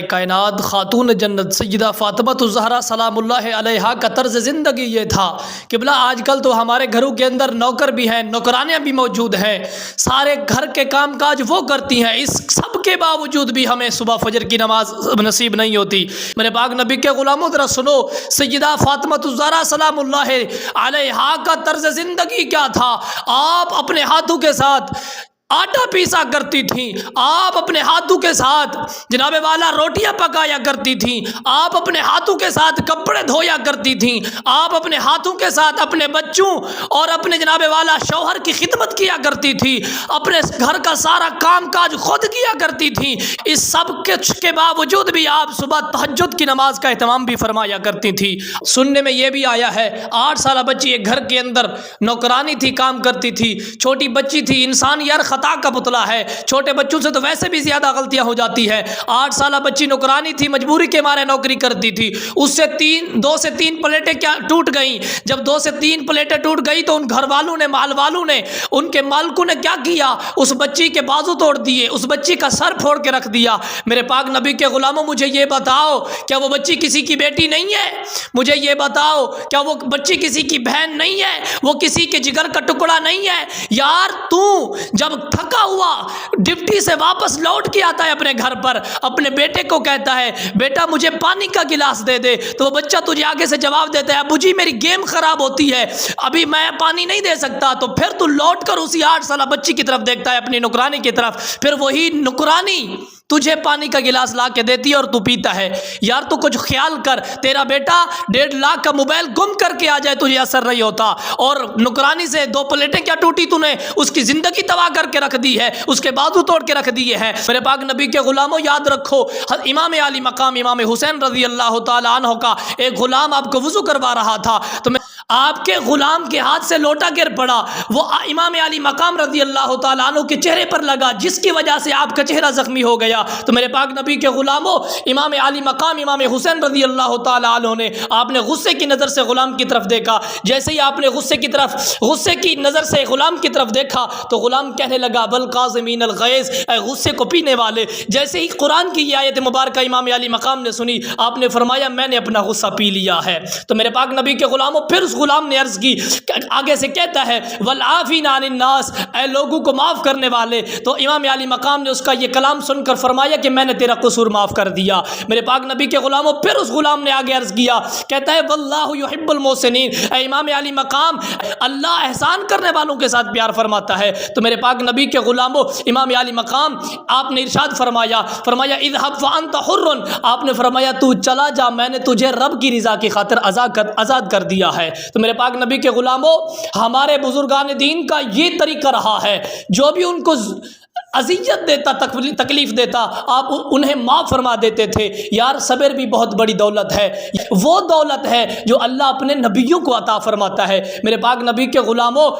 کائنات خاتون جنت سیدہ فاطمہ الزہرا سلام اللہ علیہا کا طرز زندگی یہ تھا کہ بلا آج کل تو ہمارے گھروں کے اندر نوکر بھی ہیں، نوکرانیاں بھی موجود ہیں، سارے گھر کے کام کاج وہ کرتی ہیں، اس سب کے باوجود بھی ہمیں صبح فجر کی نماز نصیب نہیں ہوتی۔ میرے پاک نبی کے غلاموں ذرا سنو، سیدہ فاطمہ الزہرا سلام اللہ علیہا کا طرز زندگی کیا تھا۔ آپ اپنے ہاتھوں کے ساتھ آٹا پیسا کرتی تھیں، آپ اپنے ہاتھوں کے ساتھ جناب والا روٹیاں پکایا کرتی تھیں، آپ اپنے ہاتھوں کے ساتھ کپڑے دھویا کرتی تھیں، آپ اپنے ہاتھوں کے ساتھ اپنے بچوں اور اپنے جناب والا شوہر کی خدمت کیا کرتی تھی، اپنے گھر کا سارا کام کاج خود کیا کرتی تھیں۔ اس سب کے باوجود بھی آپ صبح تہجد کی نماز کا اہتمام بھی فرمایا کرتی تھی۔ سننے میں یہ بھی آیا ہے 8 سالہ بچی ایک گھر کے اندر نوکرانی تھی، کام کرتی تھی، چھوٹی بچی تھی، انسان یار خطا کا پتلا ہے، چھوٹے بچوں سے تو ویسے بھی زیادہ غلطیاں ہو جاتی ہیں۔ 8 سالہ بچی نوکرانی تھی، مجبوری کے مارے نوکری کرتی تھی، اس سے 2 سے 3 پلیٹیں کیا ٹوٹ گئیں۔ جب 2 سے 3 پلیٹیں ٹوٹ گئی تو ان گھر والوں نے، محل والوں نے، ان کے مالکوں نے کیا کیا، اس بچی کے بازو توڑ دیے، اس بچی کا سر پھوڑ کے رکھ دیا۔ میرے پاک نبی کے غلاموں مجھے یہ بتاؤ، کیا وہ بچی کسی کی بیٹی نہیں ہے؟ مجھے یہ بتاؤ، کیا وہ بچی کسی کی بہن نہیں ہے؟ وہ کسی کے جگر کا ٹکڑا نہیں ہے؟ یار تو جب تھکا ہوا ڈپٹی سے واپس لوٹ کے آتا ہے اپنے گھر پر، اپنے بیٹے کو کہتا ہے بیٹا مجھے پانی کا گلاس دے دے، تو وہ بچہ تجھے آگے سے جواب دیتا ہے ابو جی میری گیم خراب ہوتی ہے، ابھی میں پانی نہیں دے سکتا۔ تو پھر تو لوٹ کر اسی 8 سالہ بچی کی طرف دیکھتا ہے، اپنی نوکرانی کی طرف، پھر وہی نوکرانی تجھے پانی کا گلاس لا کے دیتی ہے اور تو پیتا ہے۔ یار تو کچھ خیال کر، تیرا بیٹا 1.5 لاکھ کا موبائل گم کر کے آ جائے تجھے اثر نہیں ہوتا، اور نوکرانی سے 2 پلیٹیں کیا ٹوٹی، تو نے اس کی زندگی تباہ کر کے رکھ دی ہے، اس کے بازو توڑ کے رکھ دیے ہیں۔ میرے پاک نبی کے غلاموں یاد رکھو، امام علی مقام امام حسین رضی اللہ تعالیٰ عنہ کا ایک غلام آپ کو وضو کروا رہا تھا، تو آپ کے غلام کے ہاتھ سے لوٹا گر پڑا، وہ امام علی مقام رضی اللہ تعالیٰ عنہ کے چہرے پر لگا، جس کی وجہ سے آپ کا چہرہ زخمی ہو گیا۔ تو میرے پاک نبی کے غلاموں، امام علی مقام امام حسین رضی اللہ تعالیٰ عنہ نے، آپ نے غصے کی نظر سے غلام کی طرف دیکھا، جیسے ہی آپ نے غصے کی نظر سے غلام کی طرف دیکھا تو غلام کہنے لگا والقاظمین الغیظ، اے غصے کو پینے والے۔ جیسے ہی قرآن کی یہ آیت مبارکہ امام علی مقام نے سنی، آپ نے فرمایا میں نے اپنا غصہ پی لیا ہے۔ تو میرے پاک نبی کے غلاموں، پھر اس غلام نے عرض کی، آگے سے کہتا ہے والعافین عن الناس، اے لوگوں کو معاف کرنے والے۔ تو امام علی مقام نے اس کا یہ کلام سن کر فرمایا کہ میں نے تیرا قصور معاف کر دیا۔ میرے پاک نبی کے غلاموں، پھر اس غلام نے آگے عرض کیا، کہتا ہے واللہ یحب المحسنین، اے امام علی مقام اللہ احسان کرنے والوں کے ساتھ پیار فرماتا ہے۔ تو میرے پاک نبی کے غلاموں، امام علی مقام آپ نے ارشاد فرمایا اذهب فانت حر، آپ نے فرمایا تو چلا جا، میں نے تجھے رب کی رضا کی خاطر آزاد کر دیا ہے۔ تو میرے پاک نبی کے غلاموں، ہمارے بزرگان دین کا یہ طریقہ رہا ہے، جو بھی ان کو اذیت دیتا، تکلیف دیتا، آپ انہیں معاف فرما دیتے تھے۔ یار صبر بھی بہت بڑی دولت ہے، وہ دولت ہے جو اللہ اپنے نبیوں کو عطا فرماتا ہے۔ میرے پاک نبی کے غلاموں،